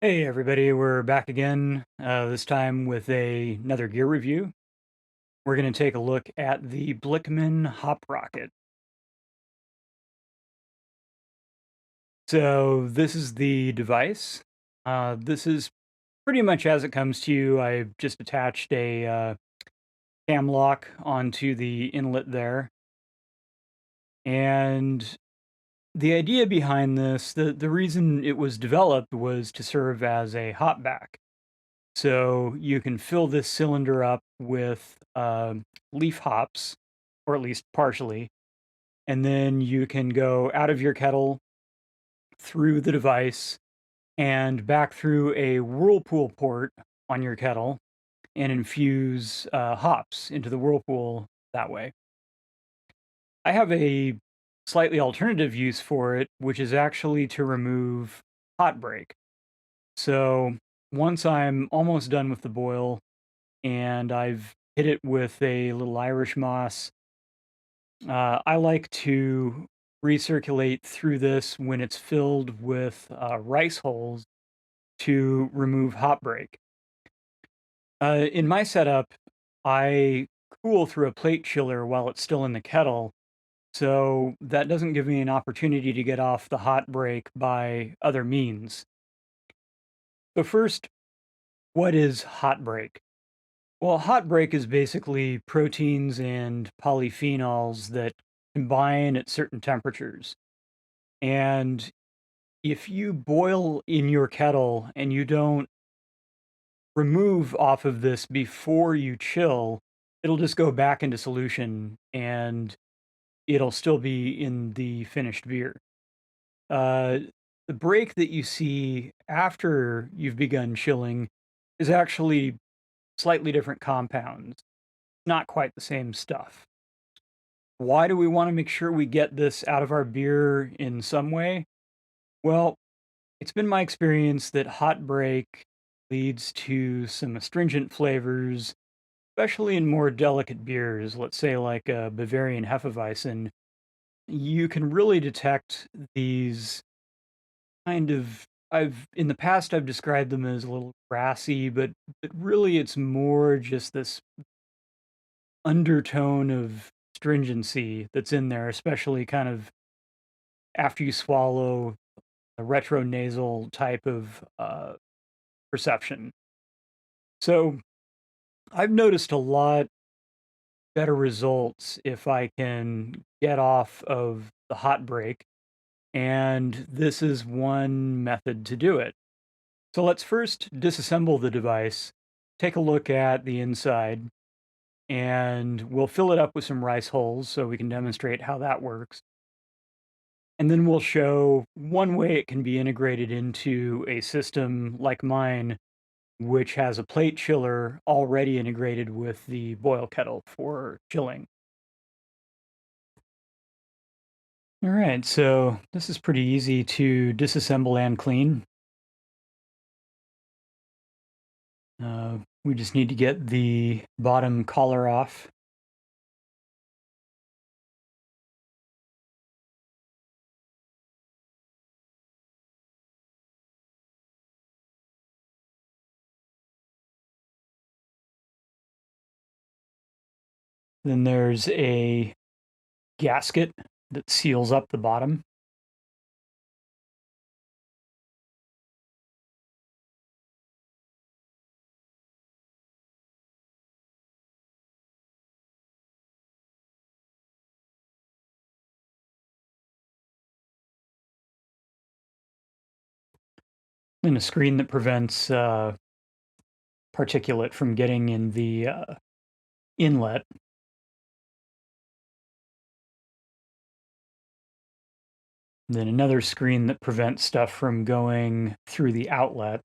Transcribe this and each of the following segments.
Hey everybody, we're back again, this time with another gear review. We're going to take a look at the Blichmann Hop Rocket. So this is the device. This is pretty much as it comes to you. I've just attached a cam lock onto the inlet there. And the idea behind this, the reason it was developed was to serve as a hop back. So you can fill this cylinder up with leaf hops, or at least partially, and then you can go out of your kettle through the device and back through a whirlpool port on your kettle and infuse hops into the whirlpool that way. I have a slightly alternative use for it, which is actually to remove hot break. So once I'm almost done with the boil, and I've hit it with a little Irish moss. I like to recirculate through this when it's filled with rice hulls to remove hop break. In my setup, I cool through a plate chiller while it's still in the kettle, so that doesn't give me an opportunity to get off the hot break by other means. So first, what is hot break? Well, hot break is basically proteins and polyphenols that combine at certain temperatures. And if you boil in your kettle and you don't remove off of this before you chill, it'll just go back into solution and it'll still be in the finished beer. Uh, the break that you see after you've begun chilling is actually slightly different compounds, not quite the same stuff. Why do we want to make sure we get this out of our beer in some way? Well, it's been my experience that hot break leads to some astringent flavors, especially in more delicate beers, let's say like a Bavarian Hefeweizen. You can really detect these kind of I've in the past I've described them as a little grassy, but really it's more just this undertone of stringency that's in there, especially kind of after you swallow a retronasal type of perception. So I've noticed a lot better results if I can get off of the hot break, and this is one method to do it. So let's first disassemble the device, take a look at the inside, and we'll fill it up with some rice hulls so we can demonstrate how that works. And then we'll show one way it can be integrated into a system like mine, which has a plate chiller already integrated with the boil kettle for chilling. All right, so this is pretty easy to disassemble and clean. We just need to get the bottom collar off. Then there's a gasket that seals up the bottom. And a screen that prevents particulate from getting in the inlet. And then another screen that prevents stuff from going through the outlet.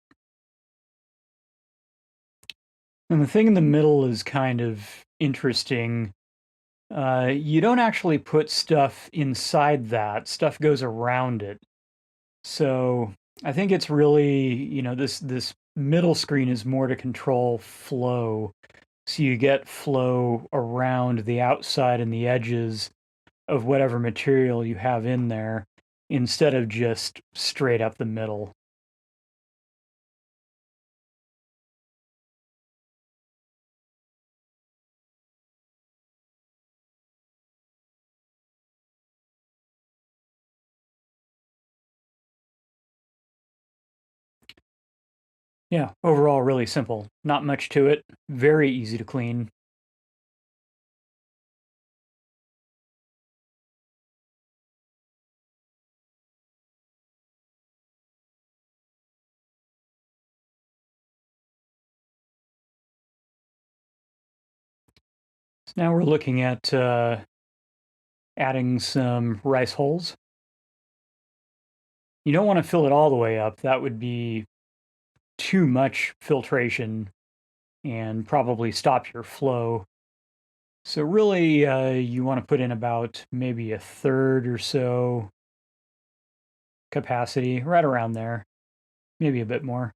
And the thing in the middle is kind of interesting. You don't actually put stuff inside that. Stuff goes around it. So I think it's really, this middle screen is more to control flow. So you get flow around the outside and the edges of whatever material you have in there instead of just straight up the middle. Yeah, overall really simple. Not much to it. Very easy to clean. So now we're looking at adding some rice hulls. You don't want to fill it all the way up. That would be too much filtration and probably stop your flow. So really, you want to put in about maybe a third or so capacity, right around there, maybe a bit more.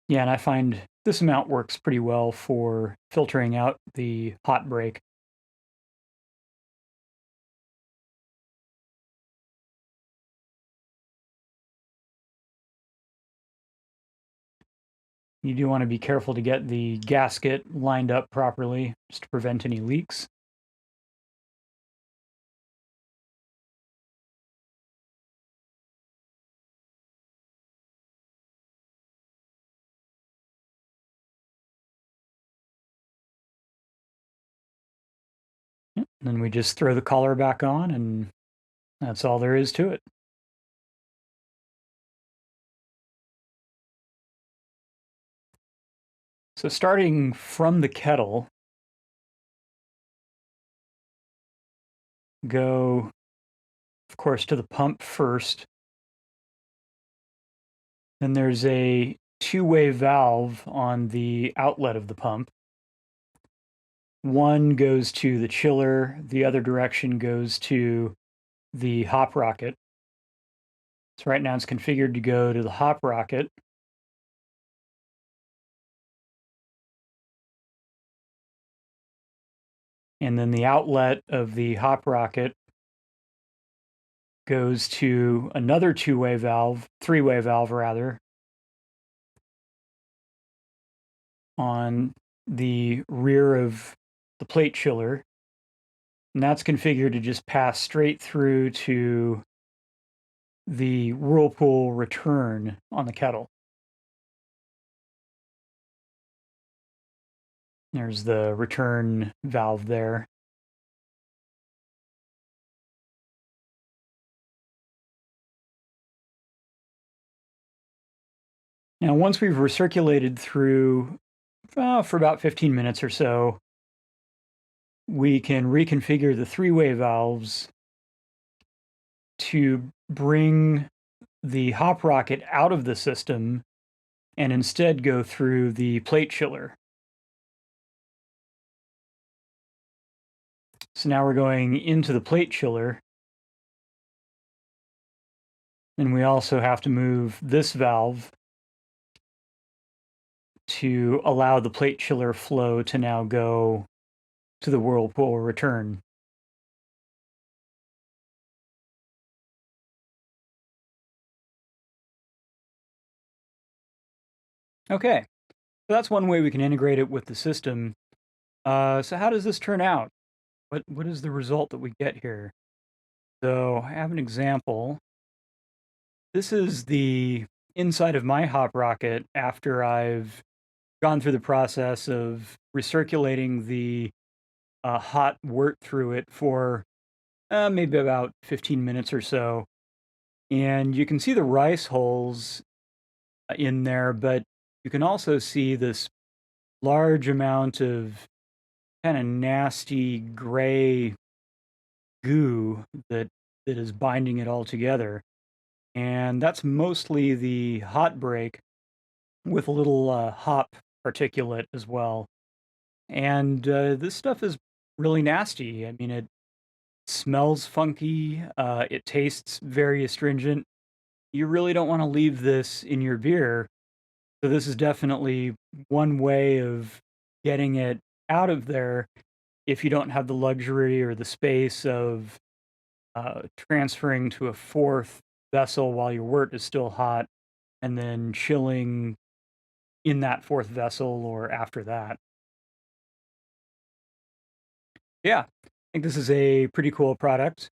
Yeah, and I find this amount works pretty well for filtering out the hot break. You do want to be careful to get the gasket lined up properly just to prevent any leaks. Yep. Then we just throw the collar back on, and that's all there is to it. So starting from the kettle, go, of course, to the pump first. Then there's a two-way valve on the outlet of the pump. One goes to the chiller, the other direction goes to the hop rocket. So right now it's configured to go to the hop rocket. And then the outlet of the hop rocket goes to another two-way valve, three-way valve rather, on the rear of the plate chiller. And that's configured to just pass straight through to the whirlpool return on the kettle. There's the return valve there. Now, once we've recirculated through for about 15 minutes or so, we can reconfigure the three-way valves to bring the hop rocket out of the system and instead go through the plate chiller. So now we're going into the plate chiller. And we also have to move this valve to allow the plate chiller flow to now go to the whirlpool return. Okay, so that's one way we can integrate it with the system. So how does this turn out? What is the result that we get here? So I have an example. This is the inside of my hop rocket after I've gone through the process of recirculating the hot wort through it for maybe about 15 minutes or so. And you can see the rice hulls in there, but you can also see this large amount of kind of nasty gray goo that is binding it all together. And that's mostly the hot break with a little hop particulate as well. And this stuff is really nasty. I mean, it smells funky. It tastes very astringent. You really don't want to leave this in your beer. So this is definitely one way of getting it out of there if you don't have the luxury or the space of transferring to a fourth vessel while your wort is still hot and then chilling in that fourth vessel or after that. Yeah, I think this is a pretty cool product.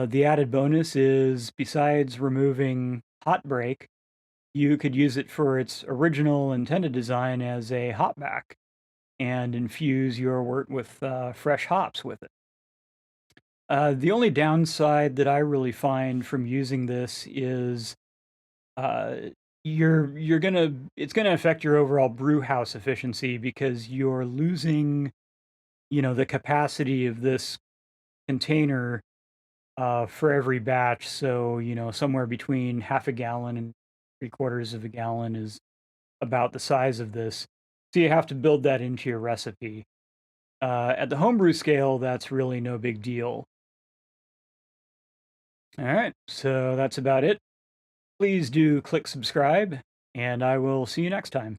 The added bonus is, besides removing hot break, you could use it for its original intended design as a hop back and infuse your wort with fresh hops with it. The only downside that I really find from using this is uh, it's gonna affect your overall brew house efficiency because you're losing, the capacity of this container for every batch. So, somewhere between half a gallon and three-quarters of a gallon is about the size of this. So you have to build that into your recipe. At the homebrew scale, that's really no big deal. All right, so that's about it. Please do click subscribe, and I will see you next time.